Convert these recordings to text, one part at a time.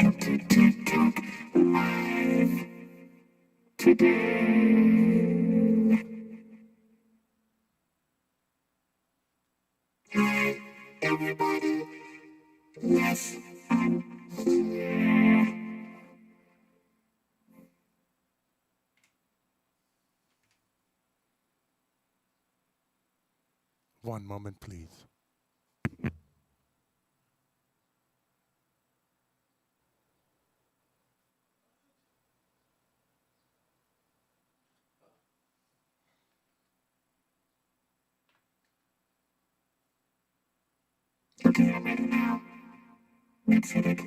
Welcome to TikTok Live today. Hi, everybody. Yes, I'm here. One moment, please. Okay, I'm ready now. Let's hit it.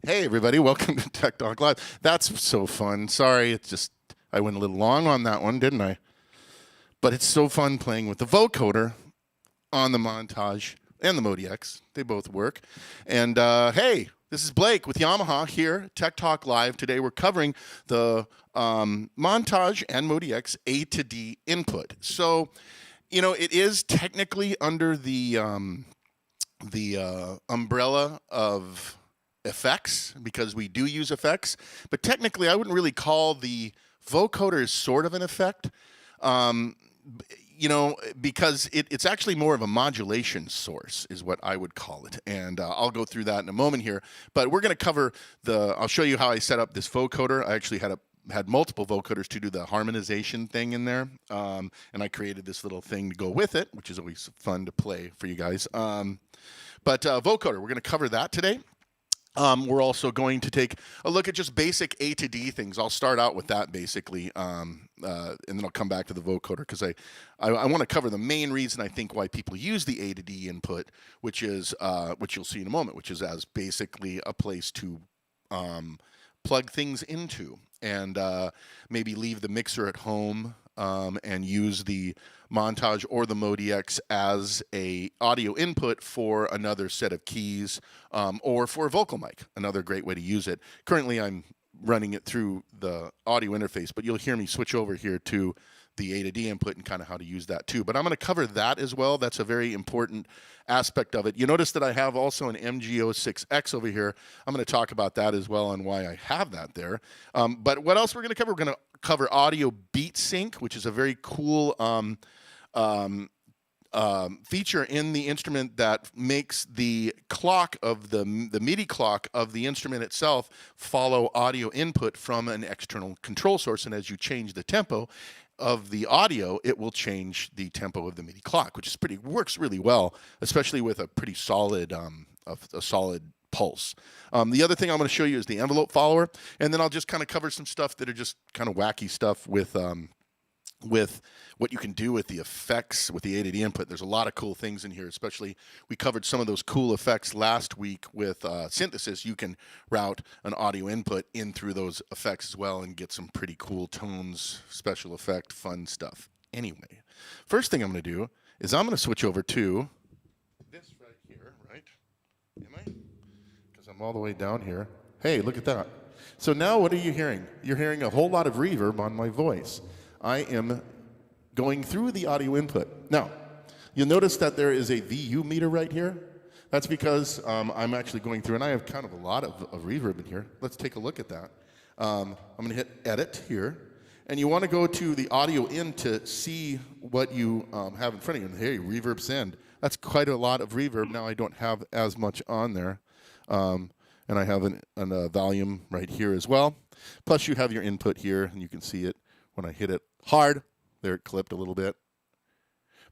Hey, everybody. Welcome to Tech Talk Live. That's so fun. Sorry, I went a little long on that one, didn't I? But it's so fun playing with the vocoder on the Montage and the MODX. They both work. And hey, this is Blake with Yamaha here, Tech Talk Live. Today we're covering the Montage and MODX A to D input. So, it is technically under the umbrella of effects, because we do use effects, but technically I wouldn't really call the vocoder sort of an effect, because it's actually more of a modulation source is what I would call it. And I'll go through that in a moment here, but we're going to cover I'll show you how I set up this vocoder. I actually had multiple vocoders to do the harmonization thing in there, and I created this little thing to go with it, which is always fun to play for you guys. But vocoder, we're going to cover that today. We're also going to take a look at just basic A to D things. I'll start out with that basically, and then I'll come back to the vocoder, because I want to cover the main reason I think why people use the A to D input, which is which you'll see in a moment, which is as basically a place to plug things into and maybe leave the mixer at home and use the Montage or the MODX as a audio input for another set of keys, or for a vocal mic, another great way to use it. Currently I'm running it through the audio interface, but you'll hear me switch over here to the A to D input and kind of how to use that too. But I'm going to cover that as well. That's a very important aspect of it. You notice that I have also an MG06X over here. I'm going to talk about that as well and why I have that there. But what else we're going to cover? We're going to cover audio beat sync, which is a very cool feature in the instrument that makes the clock of the MIDI clock of the instrument itself follow audio input from an external control source. And as you change the tempo of the audio, it will change the tempo of the MIDI clock, which is works really well, especially with a pretty solid a solid pulse. The other thing I'm going to show you is the envelope follower, and then I'll just kind of cover some stuff that are just kind of wacky stuff with what you can do with the effects with the A to D input. There's a lot of cool things in here, especially we covered some of those cool effects last week with synthesis. You can route an audio input in through those effects as well and get some pretty cool tones, special effect, fun stuff. Anyway, first thing I'm going to do is I'm going to switch over to this right here, right? Am I? Because I'm all the way down here. Hey, look at that. So now what are you hearing? You're hearing a whole lot of reverb on my voice. I am going through the audio input. Now, you'll notice that there is a VU meter right here. That's because I'm actually going through, and I have kind of a lot of reverb in here. Let's take a look at that. I'm going to hit edit here, and you want to go to the audio in to see what you have in front of you. And hey, reverb send. That's quite a lot of reverb. Now I don't have as much on there. And I have a volume right here as well. Plus you have your input here, and you can see it when I hit it hard. There, it clipped a little bit.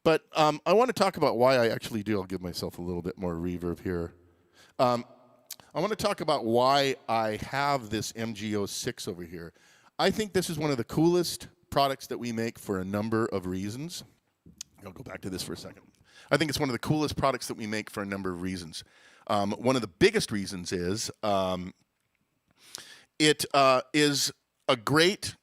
But I want to talk about why I actually do. I'll give myself a little bit more reverb here. I want to talk about why I have this MG06 over here. I think this is one of the coolest products that we make for a number of reasons. I'll go back to this for a second. I think it's one of the coolest products that we make for a number of reasons. One of the biggest reasons is it is a great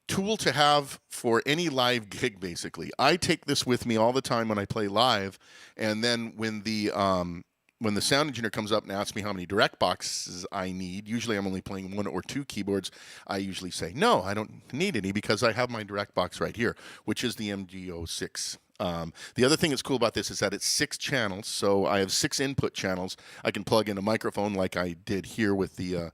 tool to have for any live gig, basically. I take this with me all the time when I play live, and then when the sound engineer comes up and asks me how many direct boxes I need, usually I'm only playing 1 or 2 keyboards, I usually say, no, I don't need any because I have my direct box right here, which is the MG06. The other thing that's cool about this is that it's 6 channels, so I have 6 input channels. I can plug in a microphone like I did here with the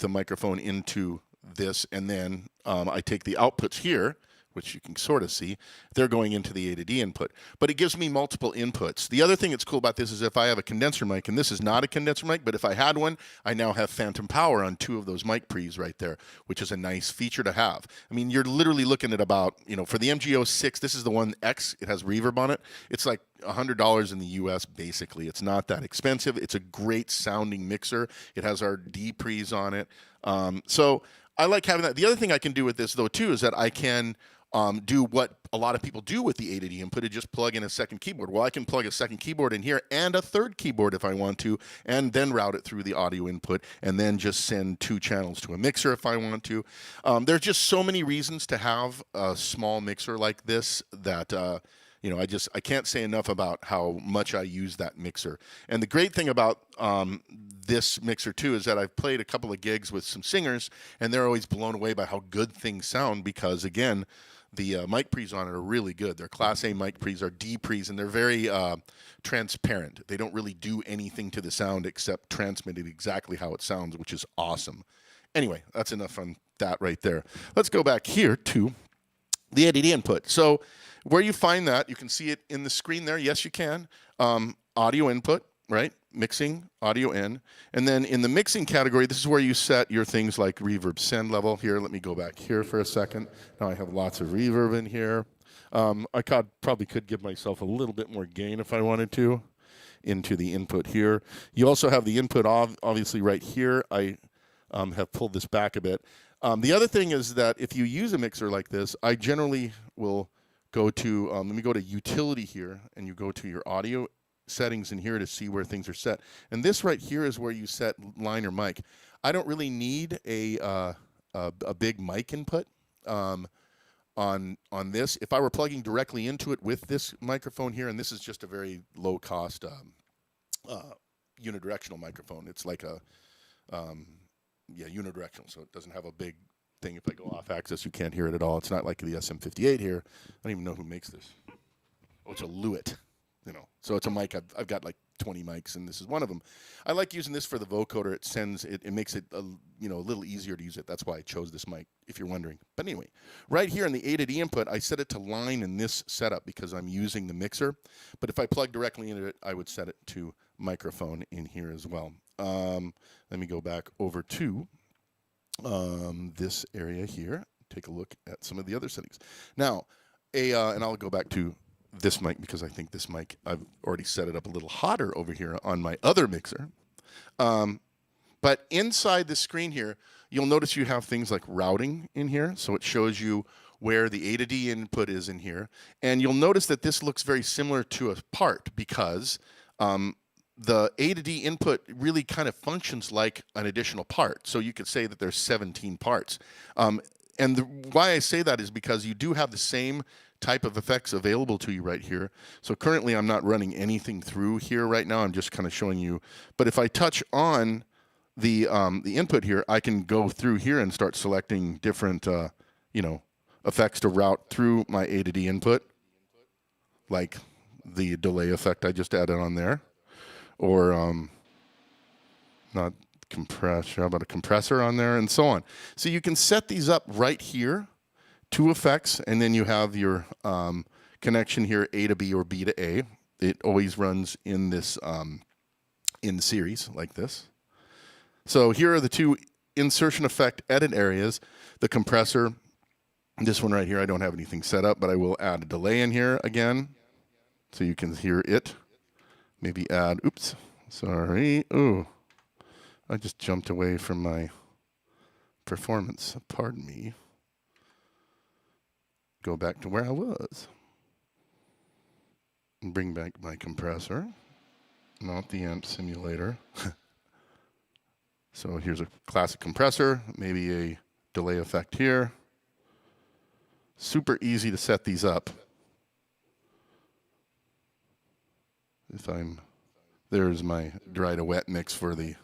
microphone into this, and then I take the outputs here, which you can sort of see, they're going into the A to D input. But it gives me multiple inputs. The other thing that's cool about this is if I have a condenser mic, and this is not a condenser mic, but if I had one, I now have phantom power on 2 of those mic pre's right there, which is a nice feature to have. I mean, you're literally looking at about, for the MGO6, this is the one X, it has reverb on it. It's like $100 in the US, basically. It's not that expensive. It's a great sounding mixer. It has our D pre's on it. So I like having that. The other thing I can do with this, though, too, is that I can do what a lot of people do with the A to D input, is just plug in a second keyboard. Well, I can plug a second keyboard in here and a third keyboard if I want to, and then route it through the audio input, and then just send 2 channels to a mixer if I want to. There's just so many reasons to have a small mixer like this that I can't say enough about how much I use that mixer. And the great thing about this mixer too is that I've played a couple of gigs with some singers, and they're always blown away by how good things sound, because again, the mic pre's on it are really good. They're Class A mic pre's, are D pre's, and they're very transparent. They don't really do anything to the sound except transmit it exactly how it sounds, which is awesome. Anyway, that's enough on that right there. Let's go back here to the ADD input. So where you find that, you can see it in the screen there. Yes, you can. Audio input, right? Mixing, audio in. And then in the mixing category, this is where you set your things like reverb send level. Here, let me go back here for a second. Now I have lots of reverb in here. I probably could give myself a little bit more gain if I wanted to into the input here. You also have the input obviously right here. I have pulled this back a bit. The other thing is that if you use a mixer like this, I generally will go to, let me go to utility here, and you go to your audio settings in here to see where things are set. And this right here is where you set line or mic. I don't really need a big mic input on this. If I were plugging directly into it with this microphone here, and this is just a very low cost unidirectional microphone. It's like a unidirectional, so it doesn't have a big thing. If I go off axis, you can't hear it at all. It's not like the SM58 here. I don't even know who makes this. Oh, it's a Lewitt, So it's a mic. I've got like 20 mics, and this is one of them. I like using this for the vocoder. It makes it a little easier to use it. That's why I chose this mic, if you're wondering. But anyway, right here in the A to D input, I set it to line in this setup because I'm using the mixer. But if I plug directly into it, I would set it to microphone in here as well. Let me go back over to this area here. Take a look at some of the other settings. Now, and I'll go back to this mic because I think this mic, I've already set it up a little hotter over here on my other mixer. But inside the screen here, you'll notice you have things like routing in here. So it shows you where the A to D input is in here. And you'll notice that this looks very similar to a part because the A to D input really kind of functions like an additional part. So you could say that there's 17 parts. Why I say that is because you do have the same type of effects available to you right here. So currently I'm not running anything through here right now. I'm just kind of showing you. But if I touch on the input here, I can go through here and start selecting different effects to route through my A to D input, like the delay effect I just added on there. Or not compressor, how about a compressor on there, and so on. So you can set these up right here, 2 effects, and then you have your connection here, A to B or B to A. It always runs in this in series like this. So here are the 2 insertion effect edit areas. The compressor, this one right here, I don't have anything set up, but I will add a delay in here again, so you can hear it. Maybe add, oops, sorry. Oh, I just jumped away from my performance. Pardon me. Go back to where I was. And bring back my compressor, not the amp simulator. So here's a classic compressor, maybe a delay effect here. Super easy to set these up. There's my dry to wet mix for the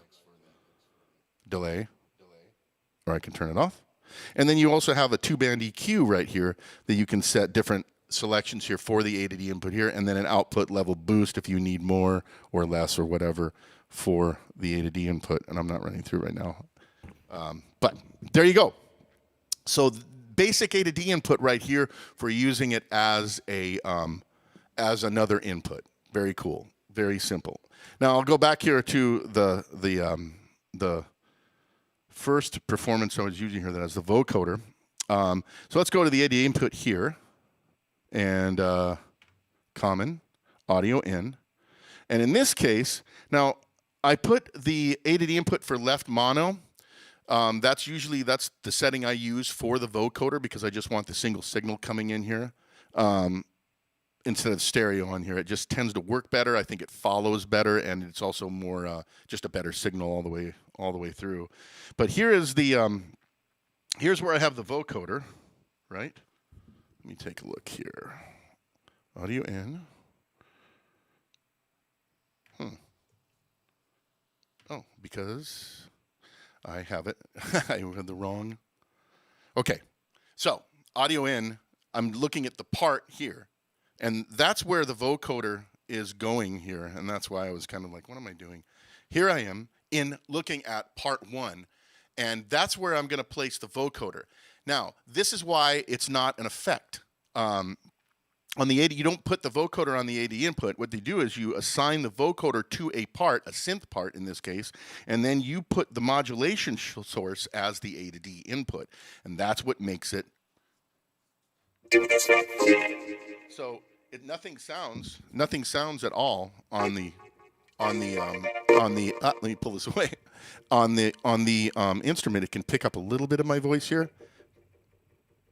delay, or I can turn it off. And then you also have a 2-band EQ right here that you can set different selections here for the A to D input here, and then an output level boost if you need more or less or whatever for the A to D input. And I'm not running through right now. But there you go. So basic A to D input right here for using it as a as another input. Very cool. Very simple. Now I'll go back here to the first performance I was using here, that is the vocoder. So let's go to the A to D input here, and common audio in. And in this case, now I put the A to D input for left mono. That's the setting I use for the vocoder, because I just want the single signal coming in here instead of stereo on here. It just tends to work better. I think it follows better, and it's also more just a better signal all the way through. But here is the here's where I have the vocoder, right? Let me take a look here. Audio in. Oh, because I have it. I have the wrong. Okay, so audio in. I'm looking at the part here, and that's where the vocoder is going here, and that's why I was kind of like, what am I doing? Here I am in looking at part 1, and that's where I'm going to place the vocoder. Now, this is why it's not an effect. On the AD, you don't put the vocoder on the AD input. What they do is you assign the vocoder to a part, a synth part in this case, and then you put the modulation source as the A to D input, and that's what makes it. So nothing sounds at all on the let me pull this away. On the instrument, it can pick up a little bit of my voice here.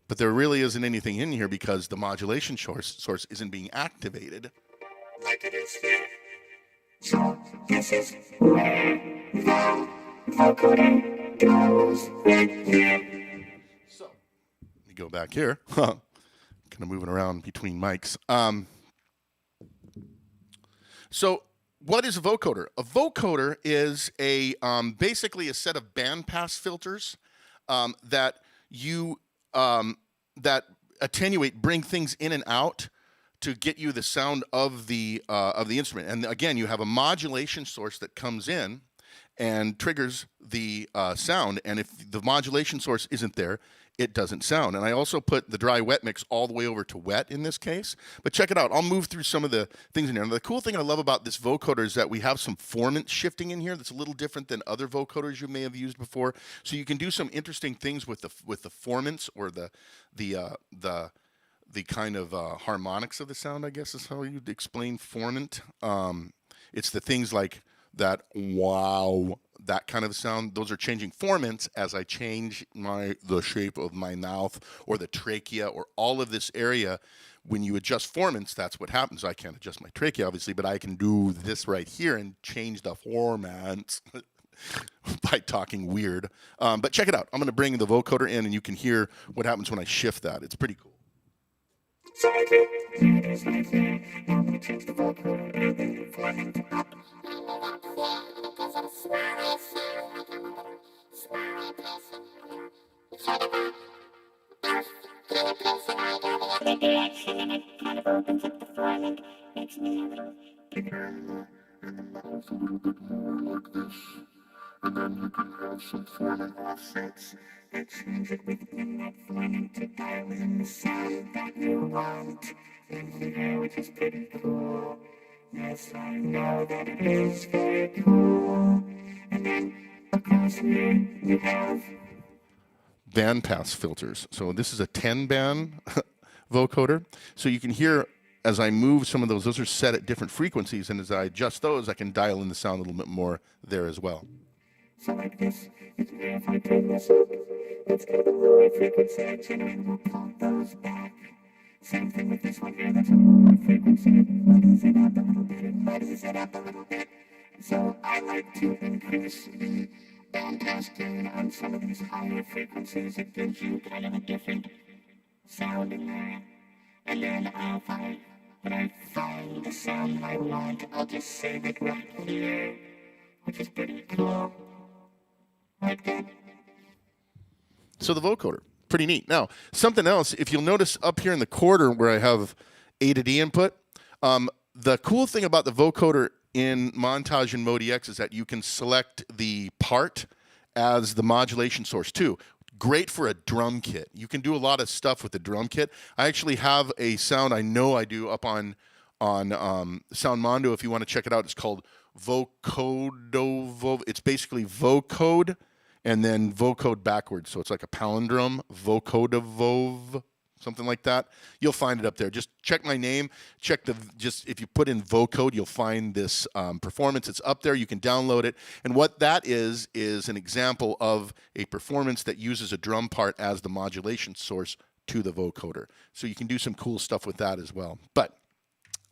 But there really isn't anything in here because the modulation source isn't being activated like it is here. So this is where the vocoder goes right here. So let me go back here. Kind of moving around between mics. So what is a vocoder? A vocoder is basically a set of bandpass filters that you that attenuate, bring things in and out to get you the sound of the instrument. And again, you have a modulation source that comes in and triggers the sound. And if the modulation source isn't there, it doesn't sound. And I also put the dry wet mix all the way over to wet in this case. But check it out. I'll move through some of the things in here. And the cool thing I love about this vocoder is that we have some formant shifting in here that's a little different than other vocoders you may have used before. So you can do some interesting things with the formants, or the kind of harmonics of the sound, I guess is how you'd explain formant. It's the things like that, wow, that kind of sound. Those are changing formants as I change the shape of my mouth or the trachea or all of this area. When you adjust formants, that's what happens. I can't adjust my trachea, obviously, but I can do this right here and change the formants by talking weird. But check it out. I'm going to bring the vocoder in, and you can hear what happens when I shift that. It's pretty cool. So I do. Here it is right here. Now I'm going to change the vocoder and then the formant up. The direction, and it kind of opens up the formant, makes me a little bigger, and the mouth a little bit more like this. And then you can have some formant offsets that change it within that formant to dial in the sound that you want in here, which is pretty cool. Yes, I know that it is very cool. And then across here you have bandpass filters. So this is a 10-band vocoder. So you can hear as I move some of those are set at different frequencies, and as I adjust those, I can dial in the sound a little bit more there as well. So like this, if I turn this up, let's go to the lower frequency section and we'll pull those back. Same thing with this one here, that's a lower frequency. Muddies it up a little bit and muddies it up a little bit. So I like to increase the bandpass gain on some of these higher frequencies. It gives you kind of a different sound in there. And then when I find the sound I want, I'll just save it right here, which is pretty cool. Like that. So the vocoder, pretty neat. Now, something else, if you'll notice up here in the corner where I have A to D input, the cool thing about the vocoder in Montage and MODX is that you can select the part as the modulation source too. Great for a drum kit. You can do a lot of stuff with the drum kit. I actually have a sound I know I do up on Soundmondo. If you want to check it out, it's called vocoder. It's basically vocode and then vocode backwards. So it's like a palindrome, vocodavov, something like that. You'll find it up there. Just check my name. Check if you put in vocode, you'll find this performance. It's up there. You can download it. And what that is an example of a performance that uses a drum part as the modulation source to the vocoder. So you can do some cool stuff with that as well. But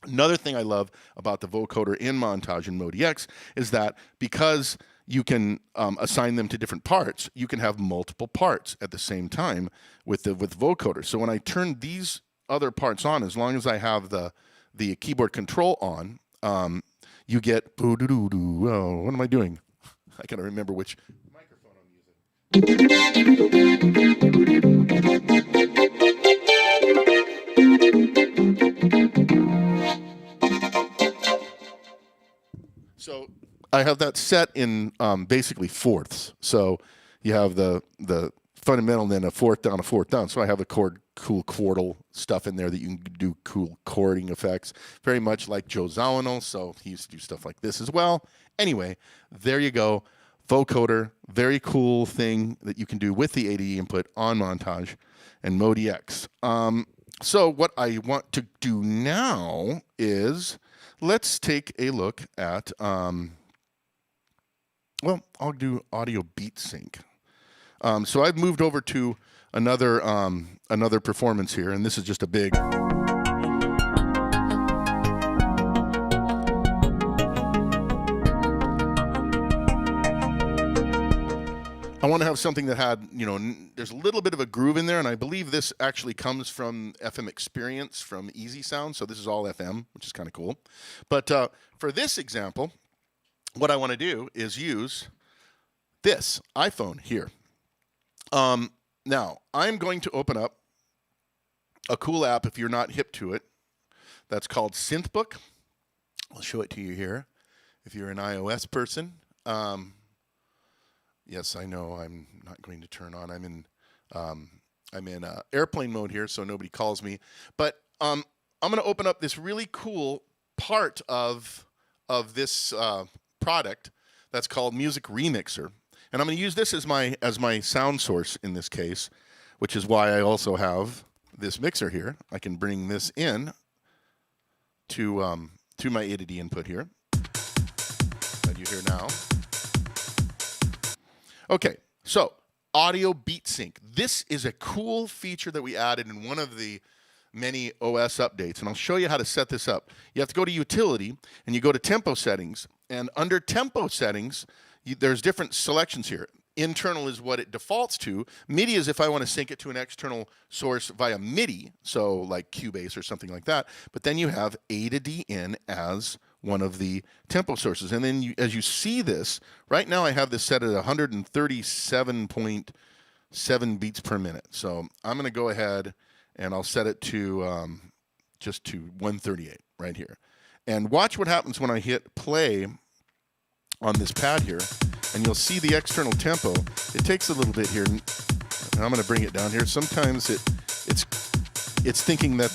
another thing I love about the vocoder in Montage and MODX is that because you can assign them to different parts, you can have multiple parts at the same time with vocoder. So when I turn these other parts on, as long as I have the keyboard control on, you get oh, what am I doing? I gotta remember which microphone I'm using. So I have that set in basically fourths. So you have the fundamental, and then a fourth down. So I have cool chordal stuff in there that you can do cool chording effects, very much like Joe Zawinul. So he used to do stuff like this as well. Anyway, there you go. Vocoder, very cool thing that you can do with the ADE input on Montage and MODX. So what I want to do now is let's take a look at well, I'll do audio beat sync. So I've moved over to another performance here, and this is just a big. I want to have something that had, there's a little bit of a groove in there, and I believe this actually comes from FM Experience from Easy Sound. So this is all FM, which is kind of cool. But for this example, what I want to do is use this iPhone here. Now, I'm going to open up a cool app if you're not hip to it. That's called Synthbook. I'll show it to you here if you're an iOS person. Yes, I know I'm not going to turn on. I'm in airplane mode here, so nobody calls me. But I'm going to open up this really cool part of this product that's called Music Remixer, and I'm going to use this as my sound source in this case, which is why I also have this mixer here. I can bring this in to my ADD input here that you hear now. Okay, so audio beat sync. This is a cool feature that we added in one of the many OS updates, and I'll show you how to set this up. You have to go to Utility, and you go to Tempo Settings, and under Tempo Settings, there's different selections here. Internal is what it defaults to. MIDI is if I want to sync it to an external source via MIDI, so like Cubase or something like that. But then you have A to D in as one of the tempo sources. And then as you see this, right now I have this set at 137.7 beats per minute. So I'm going to go ahead and I'll set it to just to 138 right here. And watch what happens when I hit play on this pad here, and you'll see the external tempo. It takes a little bit here, and I'm going to bring it down here. Sometimes it's thinking that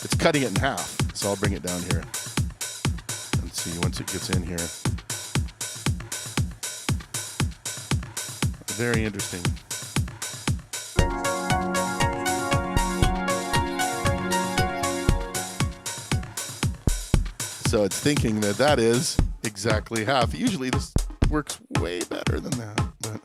it's cutting it in half, so I'll bring it down here. Let's see once it gets in here. Very interesting. So it's thinking that is exactly half. Usually this works way better than that, but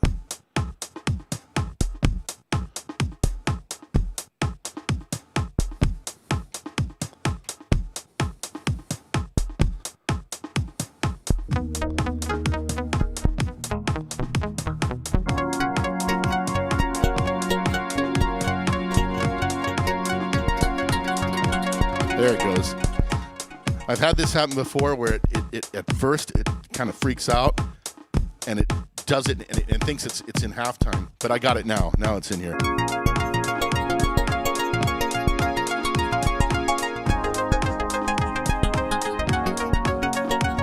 there it goes. I've had this happen before where it at first it kind of freaks out and it does it and thinks it's in halftime, but I got it now. Now it's in here.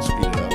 Speed it up.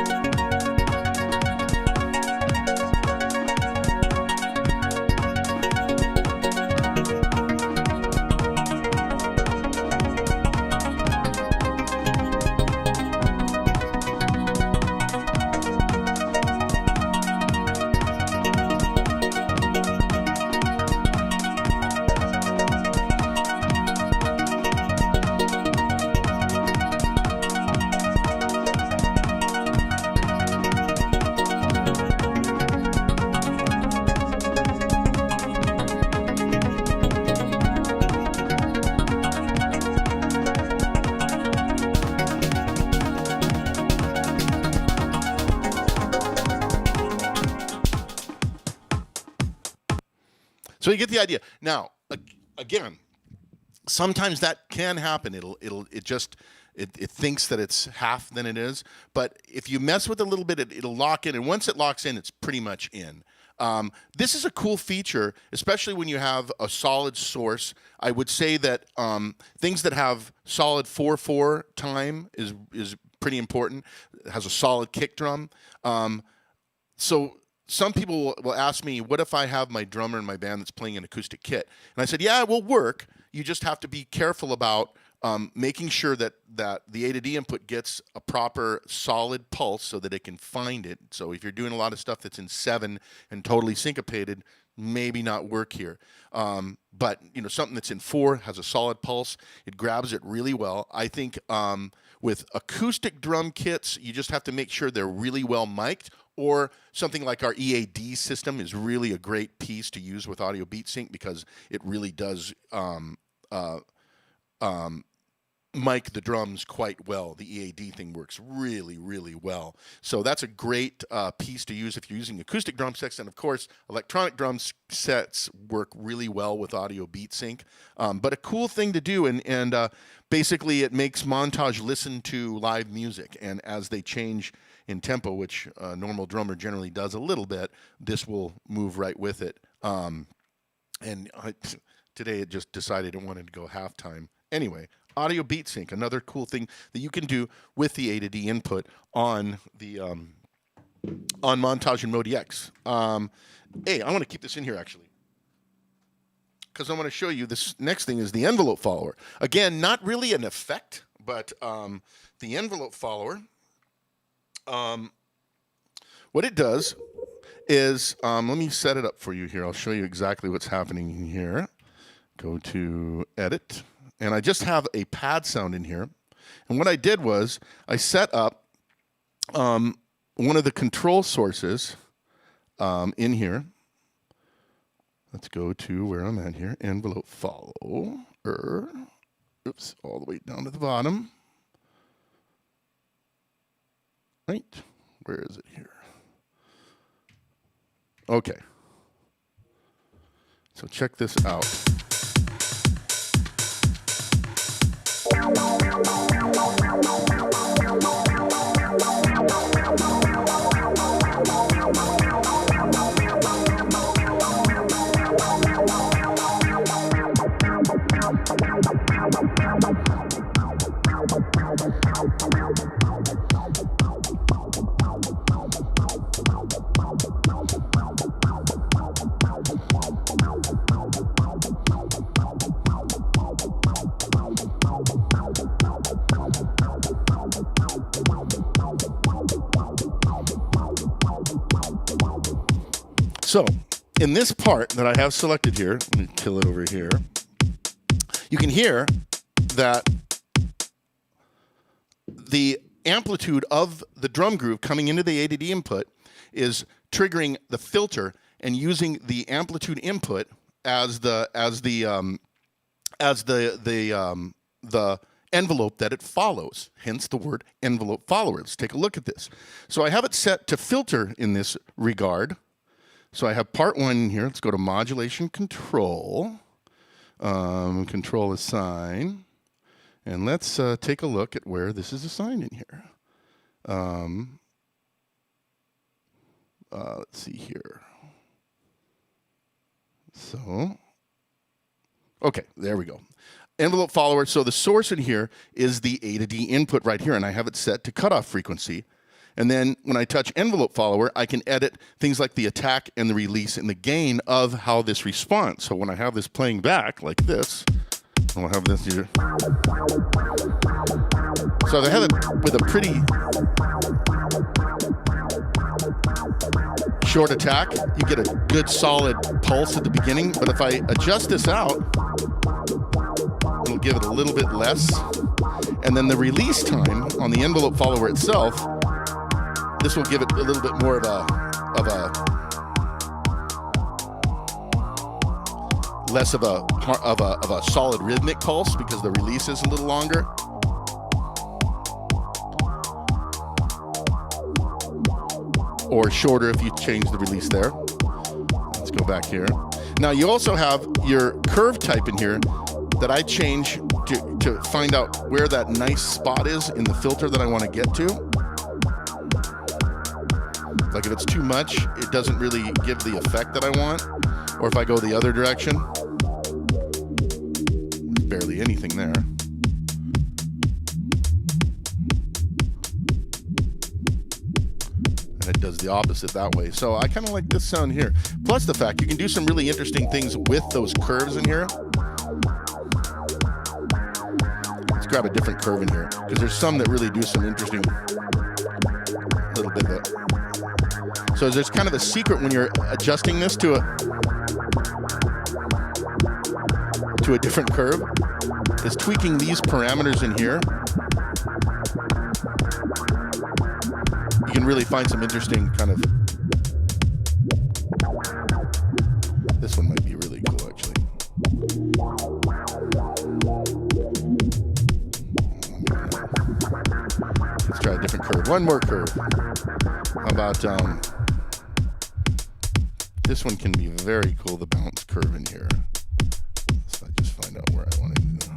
So you get the idea. Now, again, sometimes that can happen. It thinks that it's half than it is. But if you mess with it a little bit, it'll lock in. And once it locks in, it's pretty much in. This is a cool feature, especially when you have a solid source. I would say that things that have solid 4/4 time is pretty important. It has a solid kick drum. So some people will ask me, what if I have my drummer in my band that's playing an acoustic kit? And I said, yeah, it will work. You just have to be careful about making sure that the A to D input gets a proper solid pulse so that it can find it. So if you're doing a lot of stuff that's in 7 and totally syncopated, maybe not work here. But something that's in 4 has a solid pulse. It grabs it really well. I think with acoustic drum kits, you just have to make sure they're really well mic'd, or something like our EAD system is really a great piece to use with Audio Beat Sync, because it really does mic the drums quite well. The EAD thing works really, really well. So that's a great piece to use if you're using acoustic drum sets. And of course, electronic drum sets work really well with Audio Beat Sync. But a cool thing to do, and basically it makes Montage listen to live music. And as they change in tempo, which a normal drummer generally does a little bit, this will move right with it. Today it just decided it wanted to go halftime. Anyway, Audio Beat Sync, another cool thing that you can do with the A to D input on the on Montage and MODX. Hey, I want to keep this in here actually, because I want to show you this next thing is the envelope follower. Again, not really an effect, but the envelope follower, what it does is, let me set it up for you here. I'll show you exactly what's happening here. Go to Edit. And I just have a pad sound in here. And what I did was I set up one of the control sources in here. Let's go to where I'm at here. Envelope follower. Oops, all the way down to the bottom. Right. Where is it here? Okay. So check this out. So in this part that I have selected here, let me kill it over here, you can hear that the amplitude of the drum groove coming into the A to D input is triggering the filter and using the amplitude input as the envelope that it follows, hence the word envelope follower. Let's take a look at this. So I have it set to filter in this regard. So I have part 1 here. Let's go to modulation control, control assign, and let's take a look at where this is assigned in here. Let's see here. So, okay, there we go. Envelope follower. So the source in here is the A to D input right here, and I have it set to cutoff frequency. And then when I touch envelope follower, I can edit things like the attack and the release and the gain of how this responds. So when I have this playing back like this, I'll have this here. So I have it with a pretty short attack. You get a good solid pulse at the beginning. But if I adjust this out, it'll give it a little bit less. And then the release time on the envelope follower itself, this will give it a little bit more of a less of a solid rhythmic pulse, because the release is a little longer. Or shorter if you change the release there. Let's go back here. Now you also have your curve type in here that I change to find out where that nice spot is in the filter that I want to get to. Like if it's too much, it doesn't really give the effect that I want. Or if I go the other direction, there's barely anything there. And it does the opposite that way. So I kind of like this sound here. Plus the fact you can do some really interesting things with those curves in here. Let's grab a different curve in here, because there's some that really do some interesting little bit of it. So there's kind of a secret when you're adjusting this to a different curve, is tweaking these parameters in here. You can really find some interesting kind of, this one might be really cool actually. Let's try a different curve. One more curve. How about this one can be very cool, the bounce curve in here. So I just find out where I want it to go.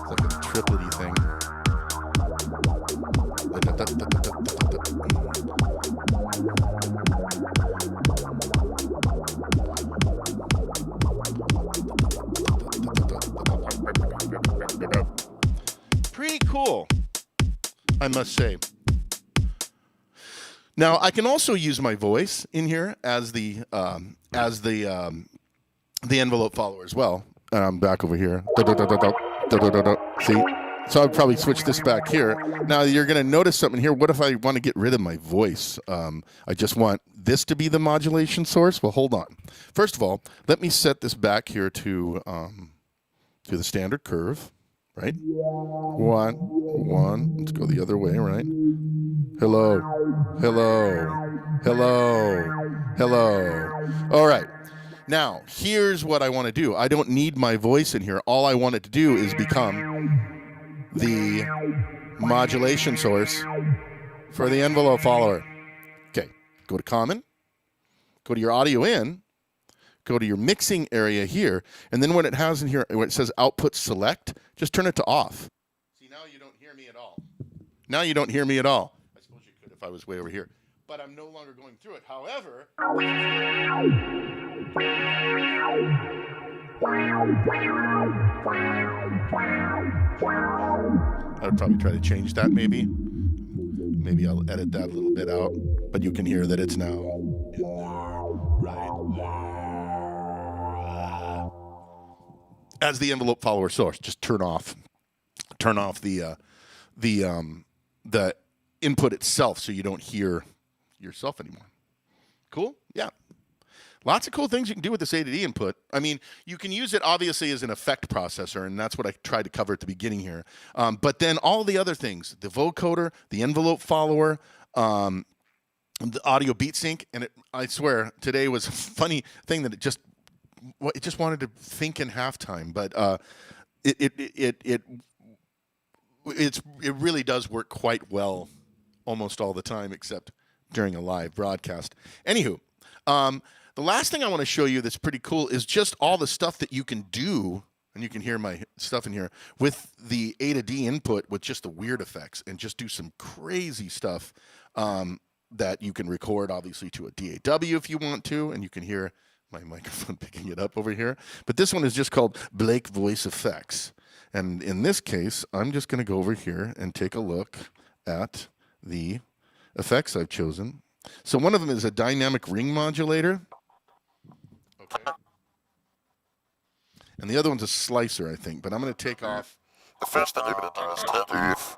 It's like a triplety thing. Pretty cool, I must say. Now I can also use my voice in here as the envelope follower as well. And I'm back over here. See? So I'd probably switch this back here. Now you're going to notice something here. What if I want to get rid of my voice? I just want this to be the modulation source. Well, hold on. First of all, let me set this back here to the standard curve, right? One. Let's go the other way, right? Hello. All right. Now, here's what I want to do. I don't need my voice in here. All I want it to do is become the modulation source for the envelope follower. Okay, go to common, go to your audio in, go to your mixing area here, and then what it has in here, where it says output select, just turn it to off. See, now you don't hear me at all. Now you don't hear me at all. I suppose you could if I was way over here, but I'm no longer going through it. However, I would probably try to change that maybe. Maybe I'll edit that a little bit out, but you can hear that it's now in there, right there. As the envelope follower source, just turn off the input itself so you don't hear yourself anymore. Cool? Yeah. Lots of cool things you can do with this A to D input. I mean, you can use it obviously as an effect processor, and that's what I tried to cover at the beginning here. But then all the other things, the vocoder, the envelope follower, the audio beat sync, and I swear today was a funny thing that it just wanted to think in halftime, but it really does work quite well almost all the time, except during a live broadcast. Anywho, the last thing I want to show you that's pretty cool is just all the stuff that you can do, and you can hear my stuff in here, with the A to D input with just the weird effects, and just do some crazy stuff that you can record, obviously, to a DAW if you want to, and you can hear my microphone picking it up over here. But this one is just called Blake Voice Effects. And in this case, I'm just going to go over here and take a look at the effects I've chosen. So one of them is a dynamic ring modulator. Okay. And the other one's a slicer, I think. But I'm going to take off. The first thing you're going to do is turn off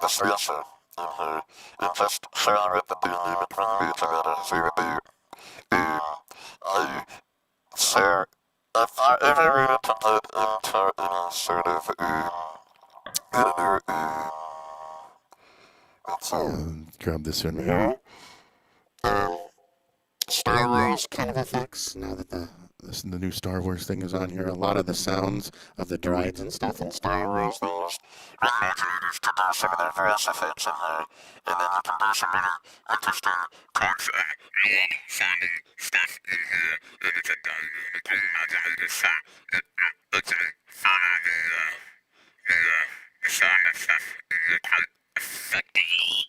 the slicer in here and just share it the dynamic ring modulator. So you do so if I ever were to put into any sort of let's grab this one here. Star Wars kind of effects. Now that the new Star Wars thing is on here, a lot of the sounds of the droids and stuff in Star Wars, they used modulators to do some of their voice effects in there, and then you can do some really interesting types of long sounding stuff in here, and it's a dynamic modulator, so it actually follow the sound and stuff in here quite effectively.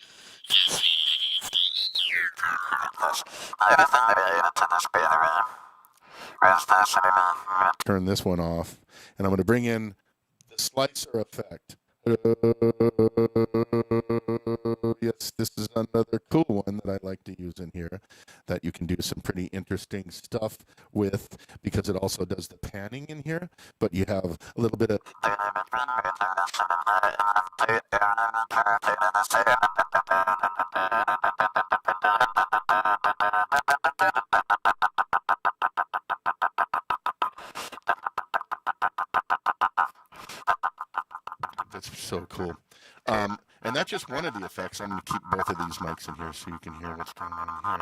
Turn this one off, and I'm going to bring in the slicer effect. Yes, this is another cool one that I like to use in here that you can do some pretty interesting stuff with, because it also does the panning in here, but you have a little bit of that's so cool. And that's just one of the effects. I'm going to keep both of these mics in here so you can hear what's going on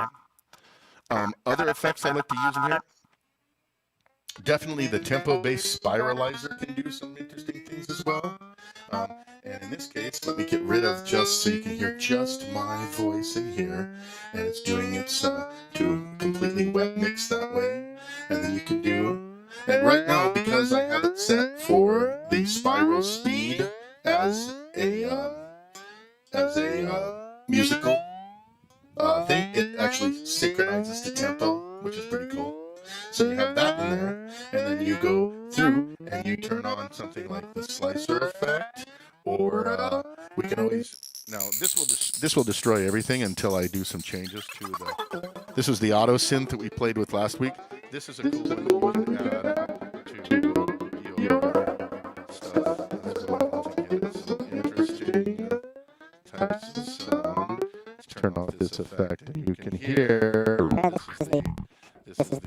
here. Other effects I like to use in here, definitely the tempo-based spiralizer can do some interesting things as well. And in this case, let me get rid of just so you can hear just my voice in here. And it's doing its to completely wet mix that way. And then you can do, and right now, because I have it set for the spiral speed as a musical thing, it actually synchronizes the tempo, which is pretty cool. So you have that in there, and then you go through and you turn on something like the slicer effect, or we can always. Now this will destroy everything until I do some changes to the. This was the auto synth that we played with last week. This is a cool one you can add to your stuff. This is one to get some interesting types of sound. Let's turn off this effect, and you can hear. This is the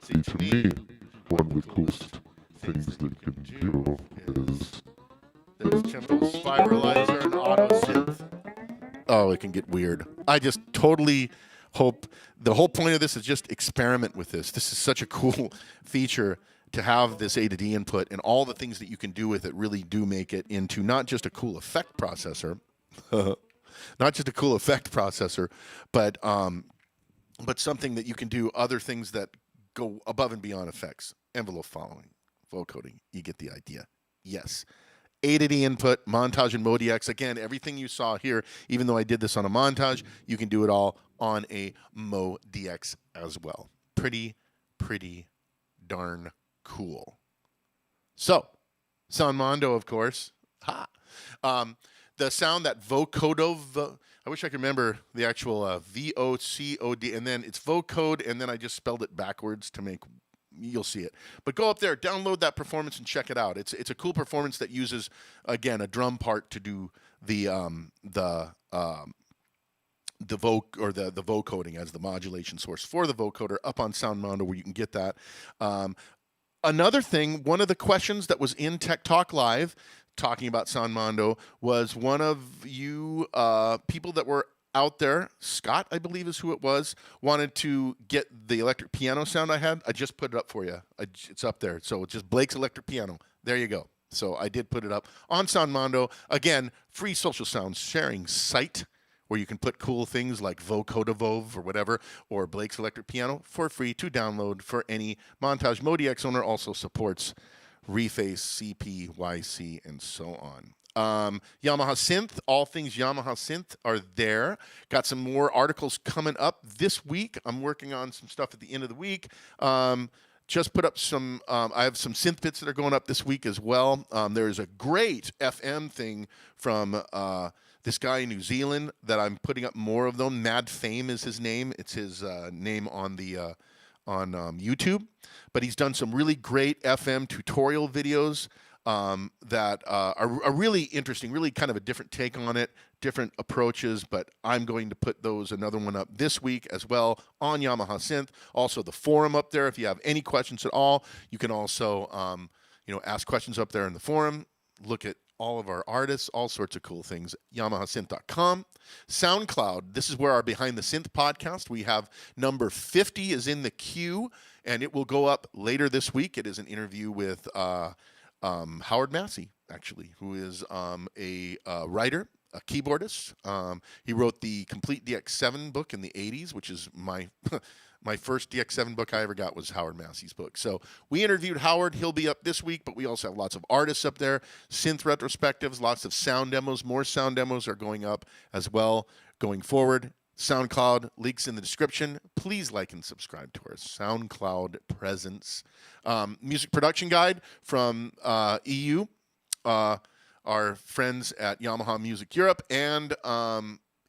See, to me, one of the coolest things that you can do is there's tempo spiralizer and auto synth. Oh, it can get weird. I just totally hope the whole point of this is just experiment with this. This is such a cool feature to have this A to D input, and all the things that you can do with it really do make it into not just a cool effect processor, but something that you can do other things that go above and beyond effects. Envelope following, vocoding, you get the idea. Yes. A to D input, montage and MODX. Again, everything you saw here, even though I did this on a montage, you can do it all on a MODX as well. Pretty darn cool. So, Soundmondo, of course. Ha! The sound that vocoder, I wish I could remember the actual VOCOD, and then it's vocode, and then I just spelled it backwards to make, you'll see it. But go up there, download that performance, and check it out. It's a cool performance that uses, again, a drum part to do the vocoding as the modulation source for the vocoder up on Soundmondo, where you can get that. Another thing, one of the questions that was in Tech Talk Live talking about Soundmondo was one of you people that were out there, Scott, I believe is who it was, wanted to get the electric piano sound I had. I just put it up for you. It's up there. So it's just Blake's electric piano. There you go. So I did put it up on Soundmondo. Again, free social sound sharing site where you can put cool things like vocodavov or whatever, or Blake's electric piano for free to download for any Montage. MODX owner also supports Reface, CP, YC, and so on. Yamaha Synth, all things Yamaha Synth are there. Got some more articles coming up this week. I'm working on some stuff at the end of the week. Just put up some, I have some synth bits that are going up this week as well. There's a great FM thing from this guy in New Zealand that I'm putting up more of them. Mad Fame is his name. It's his name on the on YouTube. But he's done some really great FM tutorial videos that are really interesting, really kind of a different take on it, different approaches, but I'm going to put another one up this week as well on Yamaha Synth. Also the forum up there, if you have any questions at all, you can also ask questions up there in the forum, look at all of our artists, all sorts of cool things. YamahaSynth.com. SoundCloud. This is where our Behind the Synth podcast. We have number 50 is in the queue, and it will go up later this week. It is an interview with Howard Massey, actually, who is a writer, a keyboardist. He wrote the Complete DX7 book in the 80s, which is my my first DX7 book I ever got was Howard Massey's book. So we interviewed Howard. He'll be up this week, but we also have lots of artists up there, synth retrospectives, lots of sound demos. More sound demos are going up as well going forward. SoundCloud, links in the description. Please like and subscribe to our SoundCloud presence. Music production guide from EU, our friends at Yamaha Music Europe, and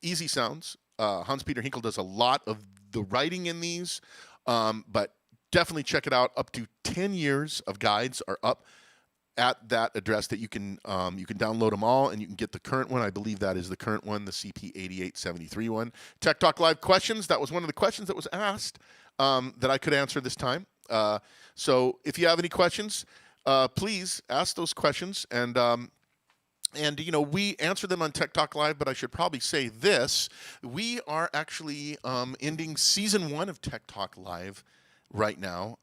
Easy Sounds. Hans-Peter Hinkle does a lot of the writing in these, but definitely check it out. Up to 10 years of guides are up at that address that you can download them all, and you can get the current one. I believe that is the current one, the CP8873 one. Tech Talk Live questions. That was one of the questions that was asked that I could answer this time. So if you have any questions, please ask those questions, and we answer them on Tech Talk Live, but I should probably say this. We are actually ending season 1 of Tech Talk Live right now.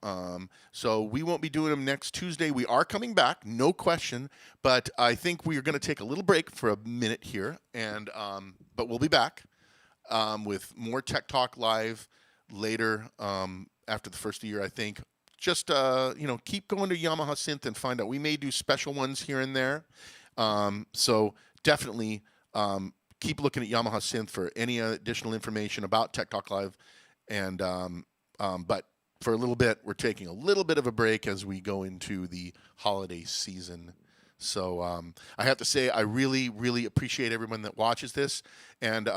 So we won't be doing them next Tuesday. We are coming back, no question, but I think we are going to take a little break for a minute here, and but we'll be back with more Tech Talk Live later after the first of the year, I think. Just, keep going to Yamaha Synth and find out. We may do special ones here and there. So definitely keep looking at Yamaha Synth for any additional information about Tech Talk Live. And but for a little bit, we're taking a little bit of a break as we go into the holiday season. So I have to say, I really, really appreciate everyone that watches this. And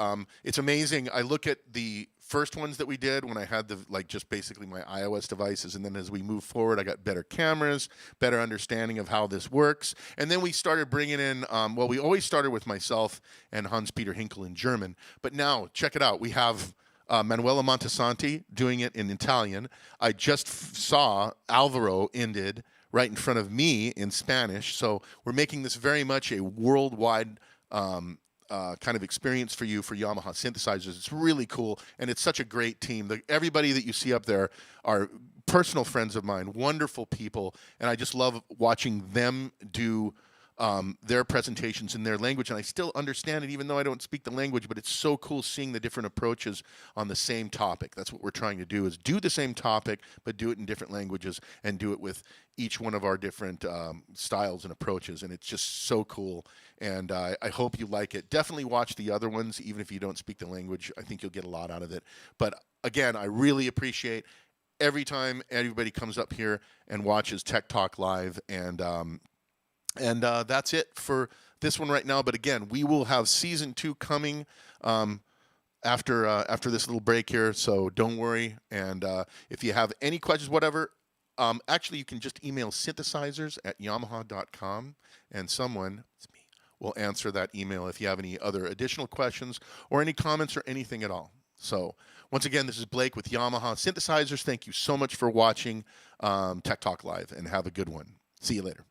it's amazing. I look at the first ones that we did when I had just basically my iOS devices. And then as we move forward, I got better cameras, better understanding of how this works. And then we started bringing in, we always started with myself and Hans-Peter Hinkle in German. But now, check it out. We have Manuela Montesanti doing it in Italian. I just saw Alvaro ended right in front of me in Spanish. So we're making this very much a worldwide kind of experience for you for Yamaha synthesizers. It's really cool, and it's such a great team. Everybody that you see up there are personal friends of mine, wonderful people, and I just love watching them do their presentations in their language, and I still understand it even though I don't speak the language, but it's so cool seeing the different approaches on the same topic. That's what we're trying to do, is do the same topic, but do it in different languages and do it with each one of our different styles and approaches, and it's just so cool, and I hope you like it. Definitely watch the other ones, even if you don't speak the language. I think you'll get a lot out of it. But again, I really appreciate every time everybody comes up here and watches Tech Talk Live, and that's it for this one right now. But again, we will have season 2 coming after this little break here. So don't worry. And if you have any questions, whatever, actually you can just email synthesizers@yamaha.com, and someone, it's me, will answer that email if you have any other additional questions or any comments or anything at all. So once again, this is Blake with Yamaha Synthesizers. Thank you so much for watching Tech Talk Live, and have a good one. See you later.